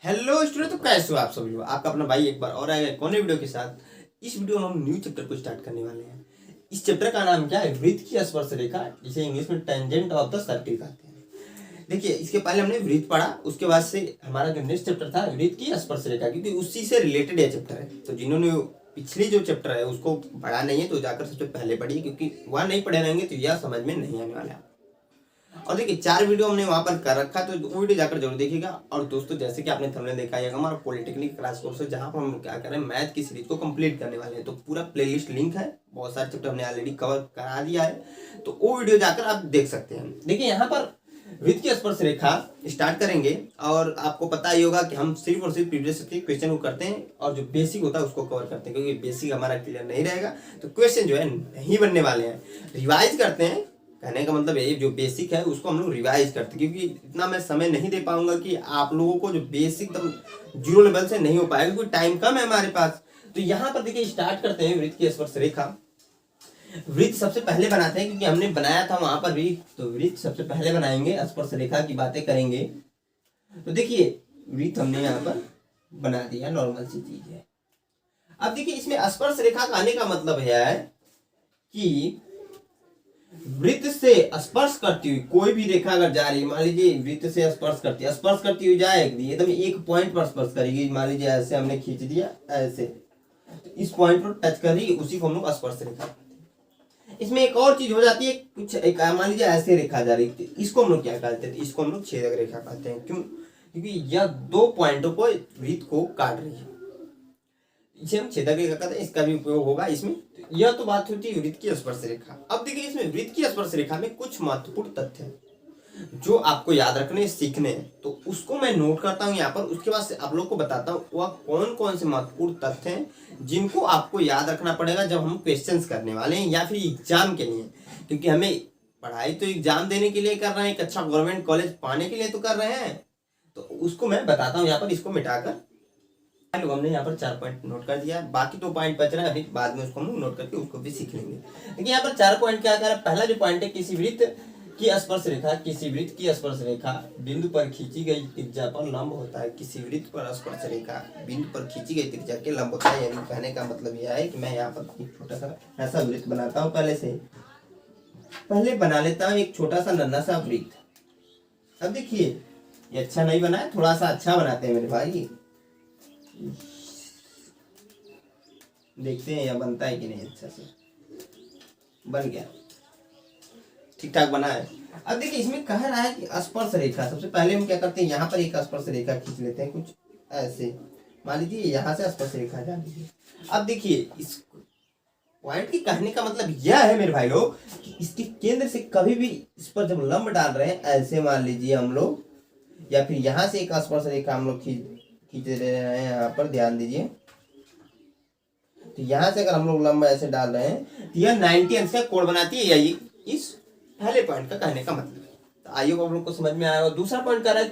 Hello student, तो कैसे हो आप सभी लोग। आपका अपना भाई एक बार और आएगा एक नए वीडियो के साथ। इस वीडियो में हम न्यू चैप्टर को स्टार्ट करने वाले हैं। इस चैप्टर का नाम क्या है? वृत्त की स्पर्श रेखा, जिसे इंग्लिश में टेंजेंट ऑफ द सर्किल कहते हैं। देखिए, इसके पहले हमने वृत्त पढ़ा, उसके बाद से हमारा जो नेक्स्ट चैप्टर था वृत्त की स्पर्श रेखा, क्योंकि उसी से रिलेटेड यह चैप्टर है। तो जिन्होंने पिछली जो चैप्टर है उसको पढ़ा नहीं है तो जाकर सबसे पहले पढ़िए, क्योंकि वह नहीं पढ़े रहेंगे तो यह समझ में नहीं आने वाला है। और देखिए, 4 वीडियो हमने वहां पर कर रखा, तो वो वीडियो जाकर जरूर देखिएगा। और दोस्तों, जैसे कि आपने थंबनेल देखा है, हमारा पॉलिटेक्निक क्लास कोर्स है, जहां पर हम क्या कर रहे हैं, मैथ की सीरीज को कंप्लीट करने वाले हैं। तो पूरा प्लेलिस्ट लिंक है, बहुत सारे चैप्टर हमने ऑलरेडी कवर करा दिया है, तो वो वीडियो जाकर आप देख सकते हैं। देखिए, यहाँ पर वृत्त की स्पर्श रेखा स्टार्ट करेंगे, और आपको पता ही होगा कि हम सिर्फ और सिर्फ प्रीवियस क्वेश्चन को करते हैं, और जो बेसिक होता है उसको कवर करते हैं, क्योंकि बेसिक हमारा क्लियर नहीं रहेगा तो क्वेश्चन जो है नहीं बनने वाले हैं। रिवाइज करते हैं, कहने का मतलब ये जो बेसिक है उसको हम लोग रिवाइज करते हैं, क्योंकि इतना मैं समय नहीं दे पाऊंगा कि आप लोगों को जो बेसिक एकदम जीरो लेवल से नहीं हो पाएगा, क्योंकि टाइम कम है हमारे पास। तो यहाँ पर देखिए, स्टार्ट करते हैं वृत्त की स्पर्श रेखा। वृत्त सबसे पहले बनाते हैं, क्योंकि हमने बनाया था वहां पर भी, तो वृत्त सबसे पहले बनाएंगे, स्पर्श रेखा की बातें करेंगे। तो देखिए, वृत्त हमने यहाँ पर बना दिया, नॉर्मल सी चीज है। अब देखिए, इसमें स्पर्श रेखा का आने का मतलब है कि वृत्त से स्पर्श करती हुई कोई भी रेखा अगर जा रही है, मान लीजिए वृत्त से स्पर्श करती हुई जाएगी, एकदम एक पॉइंट पर स्पर्श करेगी। मान लीजिए ऐसे हमने खींच दिया, ऐसे तो इस पॉइंट पर टच कर रही है, उसी को हम लोग स्पर्श रेखा कहते हैं। इसमें एक और चीज हो जाती है, कुछ एक मान लीजिए ऐसे रेखा जा रही है, इसको हम लोग क्या कहते हैं? इसको हम लोग छेदक रेखा कहते हैं। क्यों? क्योंकि यह 2 पॉइंटों को वृत्त को काट रही है, इसे हम छेदक रेखा कहते हैं। इसका भी उपयोग होगा इसमें। यह तो बात होती है वृत्त की स्पर्श रेखा। अब देखिए, इसमें वृत्त की स्पर्श रेखा में कुछ महत्वपूर्ण तथ्य हैं जो आपको याद रखने सीखने हैं, तो उसको मैं नोट करता हूं यहाँ पर। उसके बाद से आप लोग को बताता हूँ वह कौन कौन से महत्वपूर्ण तथ्य हैं जिनको आपको याद रखना पड़ेगा जब हम क्वेश्चंस करने वाले हैं, या फिर एग्जाम के लिए। क्योंकि हमें पढ़ाई तो एग्जाम देने के लिए कर रहे हैं, एक अच्छा गवर्नमेंट कॉलेज पाने के लिए तो कर रहे हैं, तो उसको मैं बताता हूँ यहाँ पर। इसको मिटाकर लोग हमने यहाँ पर 4 पॉइंट नोट कर दिया, बाकी 2 पॉइंट बच रहा है, अभी बाद में उसको हम नोट करके उसको भी सीख लेंगे। लेकिन यहाँ पर 4 पॉइंट क्या कर रहा है? पहला जो पॉइंट है, किसी वृत्त की स्पर्श रेखा, किसी वृत्त की स्पर्श रेखा बिंदु पर खींची गई त्रिज्या पर लंब होता है। किसी वृत्त पर स्पर्श रेखा बिंदु पर खींची गई त्रिज्या के लंब होता है। यानी कहने का मतलब यह है कि मैं यहाँ पर एक छोटा सा ऐसा वृत्त बनाता हूँ, पहले बना लेता हूँ एक छोटा सा नन्हा सा वृत्त। अब देखिए, ये अच्छा नहीं बना है, थोड़ा सा अच्छा बनाते हैं मेरे भाई, देखते हैं यह बनता है कि नहीं। अच्छा से बन गया, ठीक ठाक बना है। अब देखिए, इसमें कह रहा है कि स्पर्श रेखा, सबसे पहले हम क्या करते हैं, यहाँ पर एक स्पर्श रेखा खींच लेते हैं, कुछ ऐसे। मान लीजिए यहाँ से स्पर्श रेखा जा रही है। अब देखिए, इस पॉइंट की कहने का मतलब यह है मेरे भाई लोग कि इसके केंद्र से कभी भी इस पर जब लंब डाल रहे हैं, ऐसे मान लीजिए हम लोग, या फिर यहाँ से एक स्पर्श रेखा हम लोग खींच रहे हैं, यहाँ पर ध्यान दीजिए। तो यहाँ से अगर हम लोग लंबा ऐसे डाल रहे हैं तो यह 90 अंश का कोण बनाती है, यही इस पहले पॉइंट का कहने का मतलब है। तो आइए आप लोग को समझ में आया। और दूसरा पॉइंट कह रहा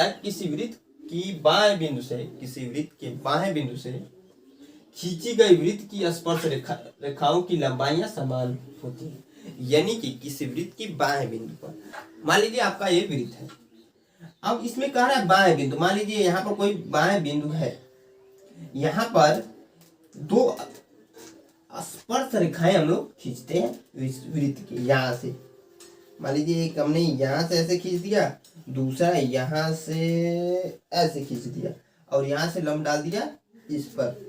है किसी वृत्त की बाएं बिंदु से, किसी वृत्त के बाएं बिंदु से खींची गई वृत्त की स्पर्श रेखाओं की लंबाइयां समान होती है। यानी कि किसी वृत्त की बाएं बिंदु पर, मान लीजिए आपका ये वृत्त है, अब इसमें कह रहा है बाएं बिंदु, मान लीजिए यहाँ पर कोई बाएं बिंदु है, यहाँ पर 2 स्पर्श रेखाएं हम लोग खींचते हैं इस वृत्त के। यहाँ से मान लीजिए एक हमने यहाँ से ऐसे खींच दिया, दूसरा यहाँ से ऐसे खींच दिया, और यहाँ से लंब डाल दिया इस पर।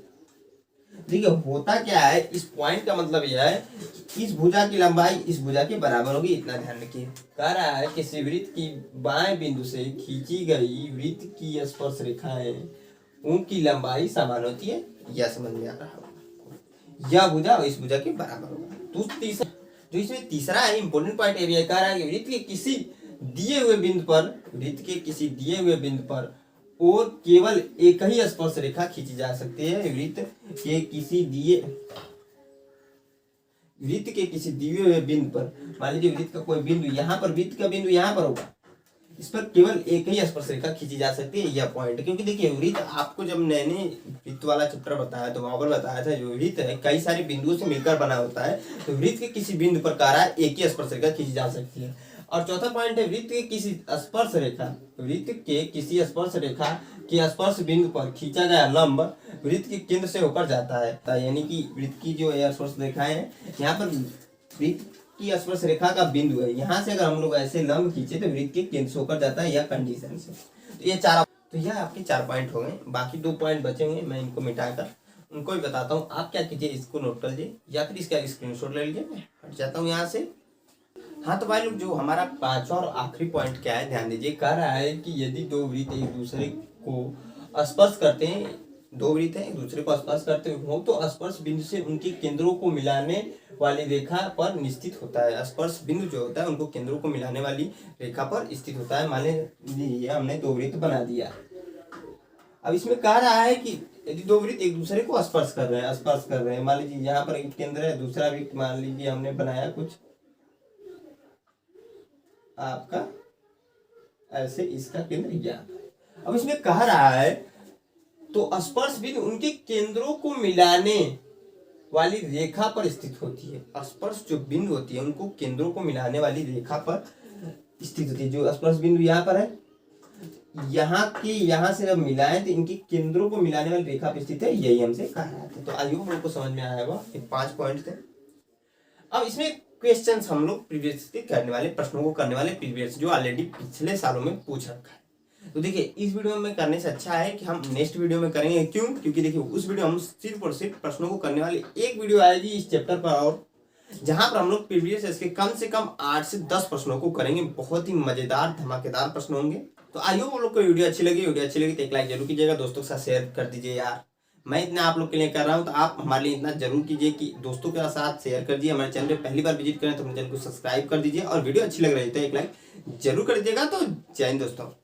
देखिए, होता क्या है, इस पॉइंट का मतलब यह है कि इस भुजा की लंबाई इस भुजा के बराबर होगी, इतना ध्यान रखिए। कह रहा है किसी वृत्त की बाएं बिंदु से खींची गई वृत्त की स्पर्श रेखाएं, उनकी लंबाई समान होती है। यह समझ में आ रहा होगा, यह भुजा और इस भुजा के बराबर होगा। तो तीसरा, जो इसमें तीसरा है इंपॉर्टेंट पॉइंट, ये कह रहा है कि वृत्त के किसी दिए हुए बिंदु पर और केवल एक ही स्पर्श रेखा खींची जा सकती है। वृत्त के किसी दिए हुए बिंदु पर, मान लीजिए वृत्त का कोई बिंदु यहाँ पर, वृत्त का बिंदु यहाँ पर होगा, इस पर केवल एक ही स्पर्श रेखा खींची जा सकती है, यह पॉइंट। क्योंकि देखिए, वृत्त आपको जब मैंने वृत्त वाला चैप्टर बताया तो वहां पर बताया था, जो वृत्त है कई सारे बिंदुओं से मिलकर बना होता है। तो वृत्त के किसी बिंदु पर कह रहा है एक ही स्पर्श रेखा खींची जा सकती है। और चौथा पॉइंट है वृत्त के किसी स्पर्श रेखा, वृत्त के किसी स्पर्श रेखा के स्पर्श बिंदु पर खींचा गया लंब वृत्त के केंद्र से होकर जाता है। यानी कि वृत्त की जो स्पर्श रेखाएं हैं, यहाँ पर वृत्त की स्पर्श रेखा का बिंदु है, यहाँ से अगर हम लोग ऐसे लंब खींचे तो वृत्त के केंद्र से होकर जाता है, यह कंडीशन से। तो ये चार, तो यह आपके 4 पॉइंट हो गए। बाकी 2 पॉइंट बचे हुए, मैं इनको मिटाकर उनको भी बताता हूँ। आप क्या कीजिए, इसको नोट कर लीजिए या फिर इसका स्क्रीनशॉट ले लीजिए। मैं हट जाता हूँ यहाँ से। हाँ तो भाई लोग, जो हमारा 5वां और आखिरी पॉइंट क्या है, ध्यान दीजिए। कह रहा है कि यदि दो वृत्त एक दूसरे को स्पर्श करते हैं, दो वृत्त हैं एक दूसरे को स्पर्श करते हो तो स्पर्श बिंदु से उनके केंद्रों को मिलाने वाली रेखा पर निश्चित होता है। स्पर्श बिंदु जो होता है उनको केंद्रों को मिलाने वाली रेखा पर स्थित होता है। मान लीजिए हमने दो वृत्त बना दिया। अब इसमें कह रहा है कि यदि दो वृत्त एक दूसरे को स्पर्श कर रहे हैं, मान लीजिए यहाँ पर एक केंद्र है, दूसरा वृत्त मान लीजिए हमने बनाया कुछ आपका ऐसे, इसका केंद्र यहाँ। अब इसमें कह रहा है तो स्पर्श बिंदु उनके केंद्रों को मिलाने वाली रेखा पर स्थित होती है। स्पर्श जो बिंदु होती है उनको केंद्रों को मिलाने वाली रेखा पर स्थित होती है। जो स्पर्श बिंदु यहाँ पर है, यहाँ से जब मिलाएं तो इनके केंद्रों को मिलाने वाली रेखा पर स्थित है, यही हमसे कहा था। तो आई होप आपको समझ में आया होगा। 5 पॉइंट थे। अब इसमें क्वेश्चंस हम लोग प्रीवियस करने वाले, प्रश्नों को करने वाले प्रीवियस जो ऑलरेडी पिछले सालों में पूछ रखा है। तो देखिए इस वीडियो में करने से अच्छा है कि हम नेक्स्ट वीडियो में करेंगे। क्यों? क्योंकि देखिए उस वीडियो हम सिर्फ और सिर्फ प्रश्नों को करने वाले एक वीडियो आएगी इस चैप्टर पर, और जहां पर हम लोग प्रीवियस इसके कम से कम 8 से 10 प्रश्नों को करेंगे। बहुत ही मजेदार धमाकेदार प्रश्न होंगे। तो आई होप आप लोग को वीडियो अच्छी लगी तो एक लाइक जरूर कीजिएगा, दोस्तों के साथ शेयर कर दीजिए। यार मैं इतना आप लोग के लिए कर रहा हूं तो आप हमारे लिए इतना जरूर कीजिए कि दोस्तों के साथ शेयर कर दीजिए। हमारे चैनल पे पहली बार विजिट करें तो हमारे चैनल को सब्सक्राइब कर दीजिए, और वीडियो अच्छी लग रही है तो एक लाइक जरूर कर दीजिएगा। तो जय हिंद दोस्तों।